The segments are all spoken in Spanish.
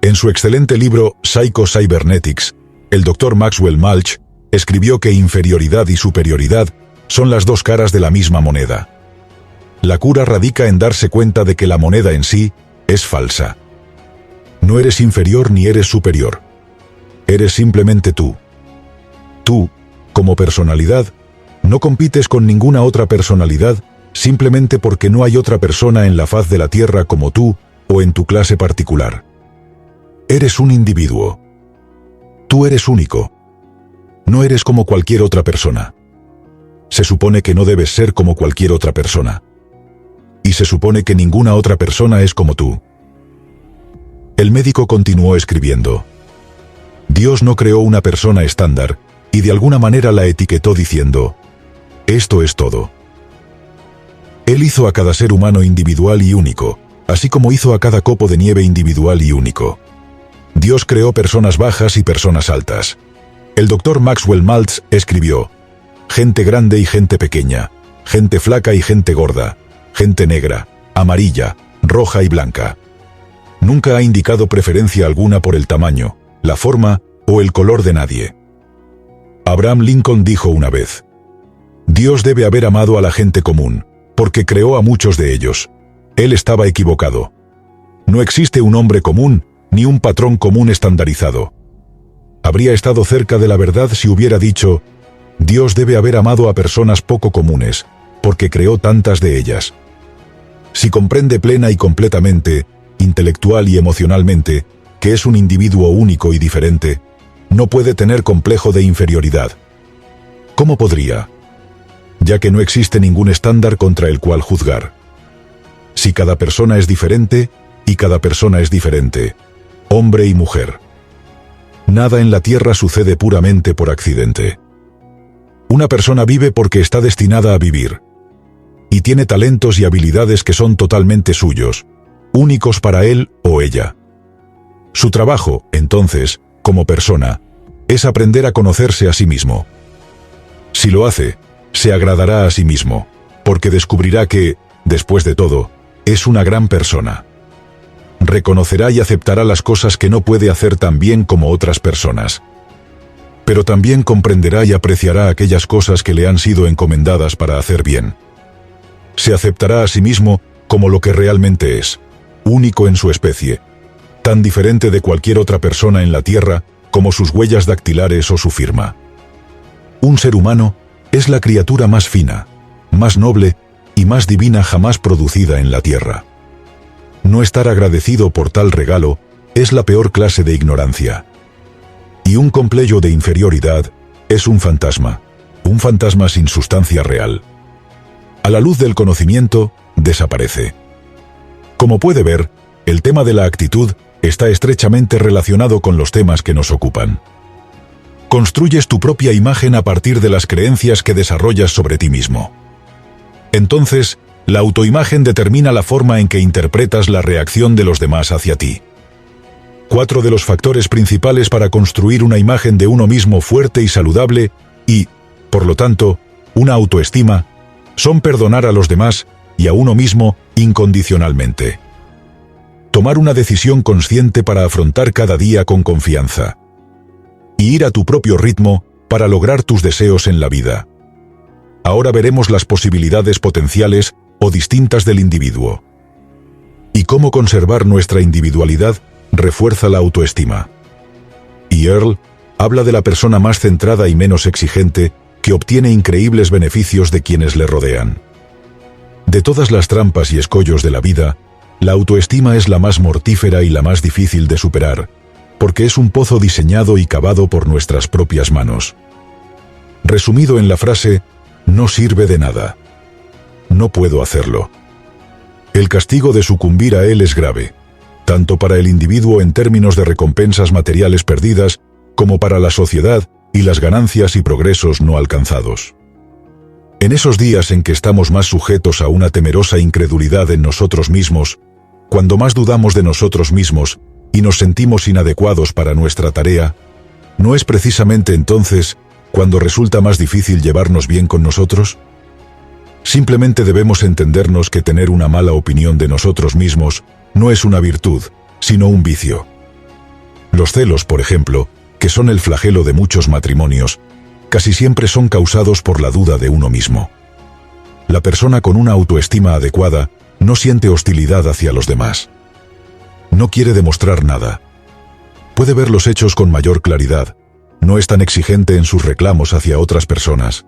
En su excelente libro Psycho-Cybernetics, el Dr. Maxwell Maltz escribió que inferioridad y superioridad son las dos caras de la misma moneda. La cura radica en darse cuenta de que la moneda en sí es falsa. No eres inferior ni eres superior. Eres simplemente tú. Tú, como personalidad, no compites con ninguna otra personalidad simplemente porque no hay otra persona en la faz de la Tierra como tú o en tu clase particular. Eres un individuo. Tú eres único. No eres como cualquier otra persona. Se supone que no debes ser como cualquier otra persona. Y se supone que ninguna otra persona es como tú. El médico continuó escribiendo. Dios no creó una persona estándar y de alguna manera la etiquetó diciendo, esto es todo. Él hizo a cada ser humano individual y único, así como hizo a cada copo de nieve individual y único. Dios creó personas bajas y personas altas. El Dr. Maxwell Maltz escribió, gente grande y gente pequeña, gente flaca y gente gorda, gente negra, amarilla, roja y blanca. Nunca ha indicado preferencia alguna por el tamaño, la forma o el color de nadie. Abraham Lincoln dijo una vez, Dios debe haber amado a la gente común, porque creó a muchos de ellos. Él estaba equivocado. No existe un hombre común, ni un patrón común estandarizado. Habría estado cerca de la verdad si hubiera dicho, Dios debe haber amado a personas poco comunes, porque creó tantas de ellas. Si comprende plena y completamente, intelectual y emocionalmente, que es un individuo único y diferente, no puede tener complejo de inferioridad. ¿Cómo podría? Ya que no existe ningún estándar contra el cual juzgar. Si cada persona es diferente, y cada persona es diferente, hombre y mujer. Nada en la Tierra sucede puramente por accidente. Una persona vive porque está destinada a vivir. Y tiene talentos y habilidades que son totalmente suyos, únicos para él o ella. Su trabajo, entonces, como persona, es aprender a conocerse a sí mismo. Si lo hace, se agradará a sí mismo, porque descubrirá que, después de todo, es una gran persona. Reconocerá y aceptará las cosas que no puede hacer tan bien como otras personas. Pero también comprenderá y apreciará aquellas cosas que le han sido encomendadas para hacer bien. Se aceptará a sí mismo como lo que realmente es, único en su especie, tan diferente de cualquier otra persona en la Tierra como sus huellas dactilares o su firma. Un ser humano es la criatura más fina, más noble y más divina jamás producida en la Tierra. No estar agradecido por tal regalo es la peor clase de ignorancia. Y un complejo de inferioridad es un fantasma sin sustancia real. A la luz del conocimiento, desaparece. Como puede ver, el tema de la actitud está estrechamente relacionado con los temas que nos ocupan. Construyes tu propia imagen a partir de las creencias que desarrollas sobre ti mismo. Entonces, la autoimagen determina la forma en que interpretas la reacción de los demás hacia ti. 4 de los factores principales para construir una imagen de uno mismo fuerte y saludable y, por lo tanto, una autoestima, son perdonar a los demás y a uno mismo incondicionalmente. Tomar una decisión consciente para afrontar cada día con confianza. Y ir a tu propio ritmo para lograr tus deseos en la vida. Ahora veremos las posibilidades potenciales o distintas del individuo. Y cómo conservar nuestra individualidad refuerza la autoestima. Y Earl habla de la persona más centrada y menos exigente que obtiene increíbles beneficios de quienes le rodean. De todas las trampas y escollos de la vida, la autoestima es la más mortífera y la más difícil de superar, porque es un pozo diseñado y cavado por nuestras propias manos. Resumido en la frase, no sirve de nada. No puedo hacerlo. El castigo de sucumbir a él es grave, tanto para el individuo en términos de recompensas materiales perdidas, como para la sociedad y las ganancias y progresos no alcanzados. En esos días en que estamos más sujetos a una temerosa incredulidad en nosotros mismos, cuando más dudamos de nosotros mismos y nos sentimos inadecuados para nuestra tarea, ¿no es precisamente entonces cuando resulta más difícil llevarnos bien con nosotros? Simplemente debemos entendernos que tener una mala opinión de nosotros mismos no es una virtud, sino un vicio. Los celos, por ejemplo, que son el flagelo de muchos matrimonios, casi siempre son causados por la duda de uno mismo. La persona con una autoestima adecuada no siente hostilidad hacia los demás. No quiere demostrar nada. Puede ver los hechos con mayor claridad. No es tan exigente en sus reclamos hacia otras personas.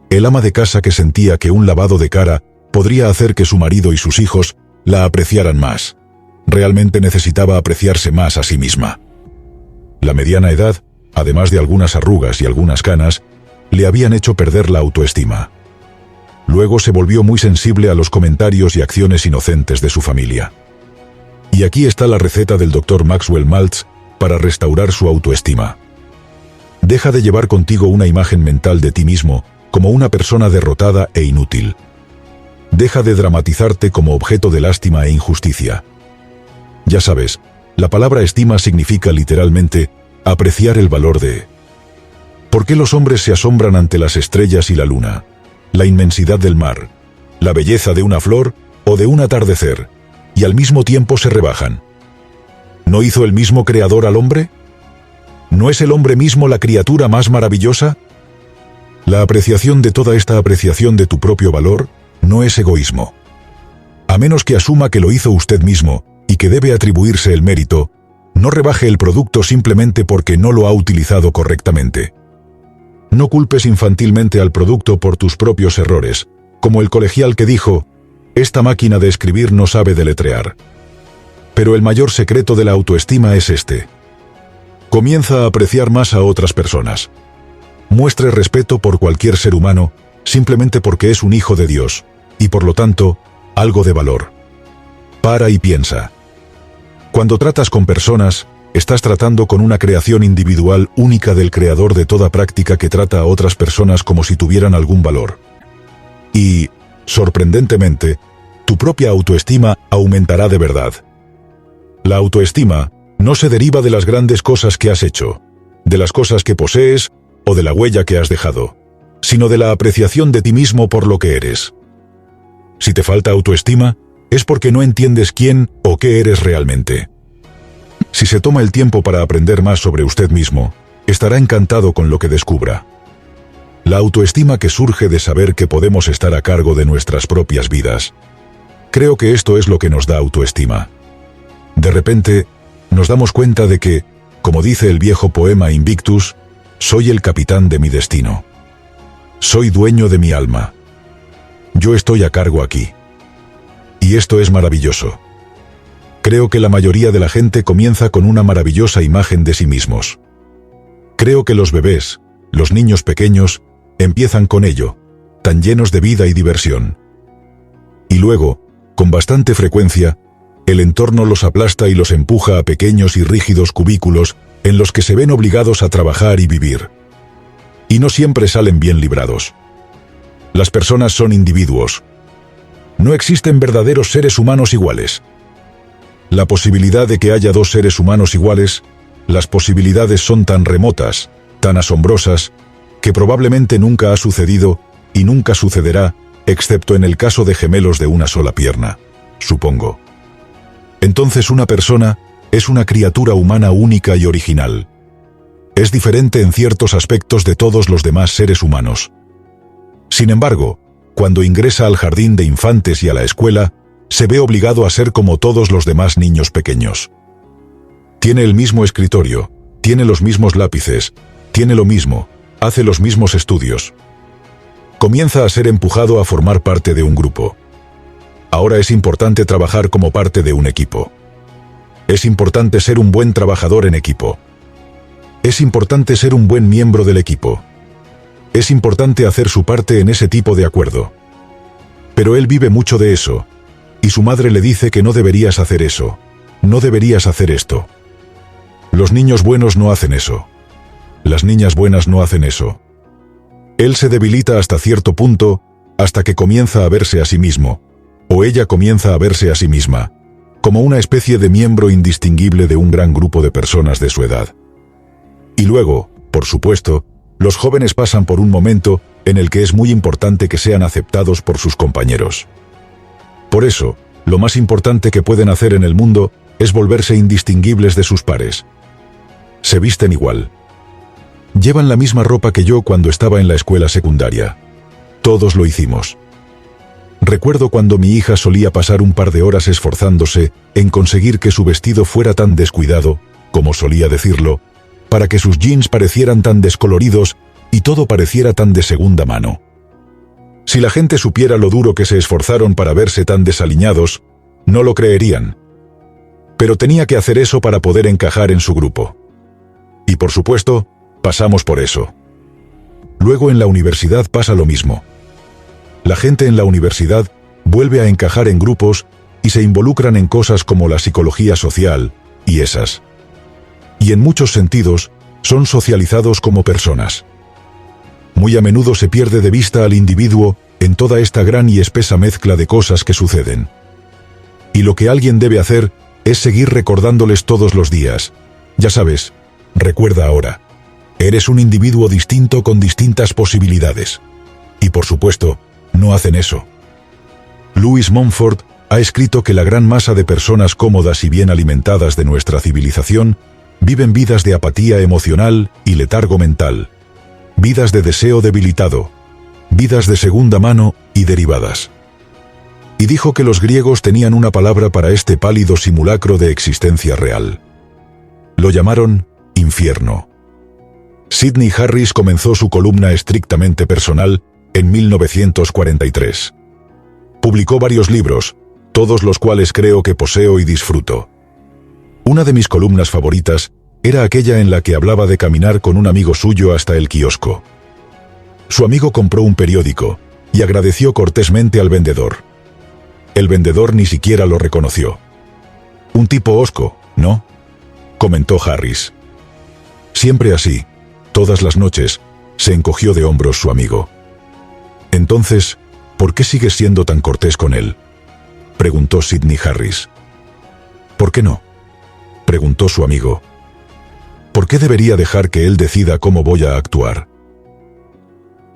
El ama de casa que sentía que un lavado de cara podría hacer que su marido y sus hijos la apreciaran más. Realmente necesitaba apreciarse más a sí misma. La mediana edad, además de algunas arrugas y algunas canas, le habían hecho perder la autoestima. Luego se volvió muy sensible a los comentarios y acciones inocentes de su familia. Y aquí está la receta del Dr. Maxwell Maltz para restaurar su autoestima. Deja de llevar contigo una imagen mental de ti mismo como una persona derrotada e inútil. Deja de dramatizarte como objeto de lástima e injusticia. Ya sabes, la palabra estima significa literalmente apreciar el valor de. ¿Por qué los hombres se asombran ante las estrellas y la luna, la inmensidad del mar, la belleza de una flor o de un atardecer, y al mismo tiempo se rebajan? ¿No hizo el mismo Creador al hombre? ¿No es el hombre mismo la criatura más maravillosa? La apreciación de toda esta apreciación de tu propio valor no es egoísmo. A menos que asuma que lo hizo usted mismo y que debe atribuirse el mérito, no rebaje el producto simplemente porque no lo ha utilizado correctamente. No culpes infantilmente al producto por tus propios errores, como el colegial que dijo: «Esta máquina de escribir no sabe deletrear». Pero el mayor secreto de la autoestima es este. Comienza a apreciar más a otras personas. Muestre respeto por cualquier ser humano, simplemente porque es un hijo de Dios, y por lo tanto, algo de valor. Para y piensa. Cuando tratas con personas, estás tratando con una creación individual única del Creador de toda práctica que trata a otras personas como si tuvieran algún valor. Y, sorprendentemente, tu propia autoestima aumentará de verdad. La autoestima no se deriva de las grandes cosas que has hecho, de las cosas que posees o de la huella que has dejado, sino de la apreciación de ti mismo por lo que eres. Si te falta autoestima, es porque no entiendes quién o qué eres realmente. Si se toma el tiempo para aprender más sobre usted mismo, estará encantado con lo que descubra. La autoestima que surge de saber que podemos estar a cargo de nuestras propias vidas. Creo que esto es lo que nos da autoestima. De repente, nos damos cuenta de que, como dice el viejo poema Invictus, soy el capitán de mi destino. Soy dueño de mi alma. Yo estoy a cargo aquí. Y esto es maravilloso. Creo que la mayoría de la gente comienza con una maravillosa imagen de sí mismos. Creo que los bebés, los niños pequeños, empiezan con ello, tan llenos de vida y diversión. Y luego, con bastante frecuencia, el entorno los aplasta y los empuja a pequeños y rígidos cubículos en los que se ven obligados a trabajar y vivir. Y no siempre salen bien librados. Las personas son individuos. No existen verdaderos seres humanos iguales. La posibilidad de que haya dos seres humanos iguales, las posibilidades son tan remotas, tan asombrosas, que probablemente nunca ha sucedido y nunca sucederá, excepto en el caso de gemelos de una sola pierna, supongo. Entonces una persona es una criatura humana única y original. Es diferente en ciertos aspectos de todos los demás seres humanos. Sin embargo, cuando ingresa al jardín de infantes y a la escuela, se ve obligado a ser como todos los demás niños pequeños. Tiene el mismo escritorio, tiene los mismos lápices, tiene lo mismo, hace los mismos estudios. Comienza a ser empujado a formar parte de un grupo. Ahora es importante trabajar como parte de un equipo. Es importante ser un buen trabajador en equipo. Es importante ser un buen miembro del equipo. Es importante hacer su parte en ese tipo de acuerdo. Pero él vive mucho de eso, y su madre le dice que no deberías hacer eso, no deberías hacer esto. Los niños buenos no hacen eso. Las niñas buenas no hacen eso. Él se debilita hasta cierto punto, hasta que comienza a verse a sí mismo, o ella comienza a verse a sí misma, como una especie de miembro indistinguible de un gran grupo de personas de su edad. Y luego, por supuesto, los jóvenes pasan por un momento en el que es muy importante que sean aceptados por sus compañeros. Por eso, lo más importante que pueden hacer en el mundo es volverse indistinguibles de sus pares, Se visten igual. Llevan la misma ropa que yo cuando estaba en la escuela secundaria. Todos lo hicimos. Recuerdo cuando mi hija solía pasar un par de horas esforzándose en conseguir que su vestido fuera tan descuidado, como solía decirlo, para que sus jeans parecieran tan descoloridos y todo pareciera tan de segunda mano. Si la gente supiera lo duro que se esforzaron para verse tan desaliñados, no lo creerían. Pero tenía que hacer eso para poder encajar en su grupo. Y por supuesto, pasamos por eso. Luego en la universidad pasa lo mismo. La gente en la universidad vuelve a encajar en grupos y se involucran en cosas como la psicología social y esas. Y en muchos sentidos, son socializados como personas. Muy a menudo se pierde de vista al individuo en toda esta gran y espesa mezcla de cosas que suceden. Y lo que alguien debe hacer es seguir recordándoles todos los días. Ya sabes, recuerda ahora. Eres un individuo distinto con distintas posibilidades. Y por supuesto, no hacen eso. Louis Montfort ha escrito que la gran masa de personas cómodas y bien alimentadas de nuestra civilización viven vidas de apatía emocional y letargo mental, vidas de deseo debilitado, vidas de segunda mano y derivadas. Y dijo que los griegos tenían una palabra para este pálido simulacro de existencia real. Lo llamaron infierno. Sidney Harris comenzó su columna estrictamente personal en 1943. Publicó varios libros, todos los cuales creo que poseo y disfruto. Una de mis columnas favoritas era aquella en la que hablaba de caminar con un amigo suyo hasta el kiosco. Su amigo compró un periódico y agradeció cortésmente al vendedor. El vendedor ni siquiera lo reconoció. Un tipo hosco, ¿no?, comentó Harris. Siempre así, todas las noches, se encogió de hombros su amigo. Entonces, ¿por qué sigues siendo tan cortés con él?, preguntó Sidney Harris. ¿Por qué no?, preguntó su amigo. ¿Por qué debería dejar que él decida cómo voy a actuar?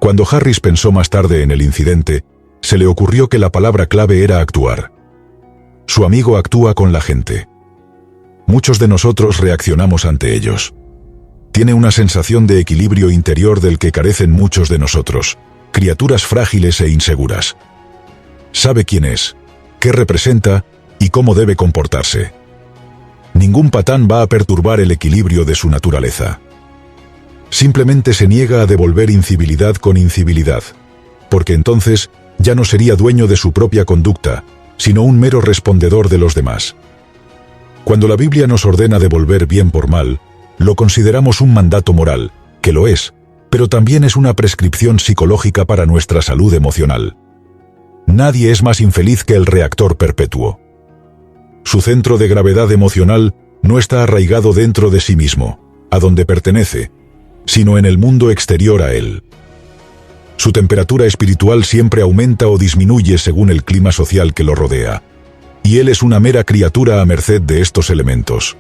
Cuando Harris pensó más tarde en el incidente, se le ocurrió que la palabra clave era actuar. Su amigo actúa con la gente. Muchos de nosotros reaccionamos ante ellos. Tiene una sensación de equilibrio interior del que carecen muchos de nosotros, criaturas frágiles e inseguras. Sabe quién es, qué representa y cómo debe comportarse. Ningún patán va a perturbar el equilibrio de su naturaleza. Simplemente se niega a devolver incivilidad con incivilidad, porque entonces ya no sería dueño de su propia conducta, sino un mero respondedor de los demás. Cuando la Biblia nos ordena devolver bien por mal, lo consideramos un mandato moral, que lo es, pero también es una prescripción psicológica para nuestra salud emocional. Nadie es más infeliz que el reactor perpetuo. Su centro de gravedad emocional no está arraigado dentro de sí mismo, a donde pertenece, sino en el mundo exterior a él. Su temperatura espiritual siempre aumenta o disminuye según el clima social que lo rodea, y él es una mera criatura a merced de estos elementos.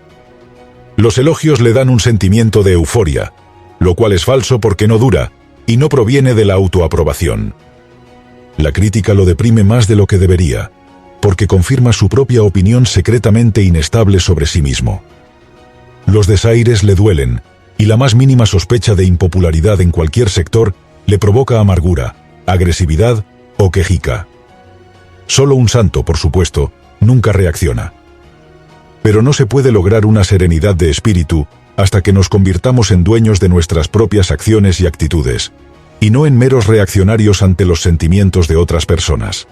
Los elogios le dan un sentimiento de euforia, lo cual es falso porque no dura, y no proviene de la autoaprobación. La crítica lo deprime más de lo que debería, porque confirma su propia opinión secretamente inestable sobre sí mismo. Los desaires le duelen, y la más mínima sospecha de impopularidad en cualquier sector le provoca amargura, agresividad o quejica. Solo un santo, por supuesto, nunca reacciona. Pero no se puede lograr una serenidad de espíritu hasta que nos convirtamos en dueños de nuestras propias acciones y actitudes, y no en meros reaccionarios ante los sentimientos de otras personas.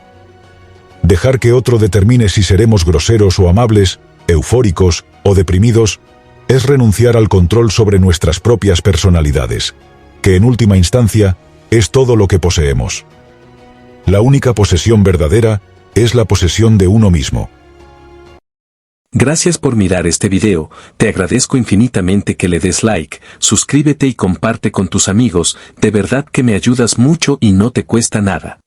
Dejar que otro determine si seremos groseros o amables, eufóricos o deprimidos, es renunciar al control sobre nuestras propias personalidades, que en última instancia es todo lo que poseemos. La única posesión verdadera es la posesión de uno mismo. Gracias por mirar este video, te agradezco infinitamente que le des like, suscríbete y comparte con tus amigos, de verdad que me ayudas mucho y no te cuesta nada.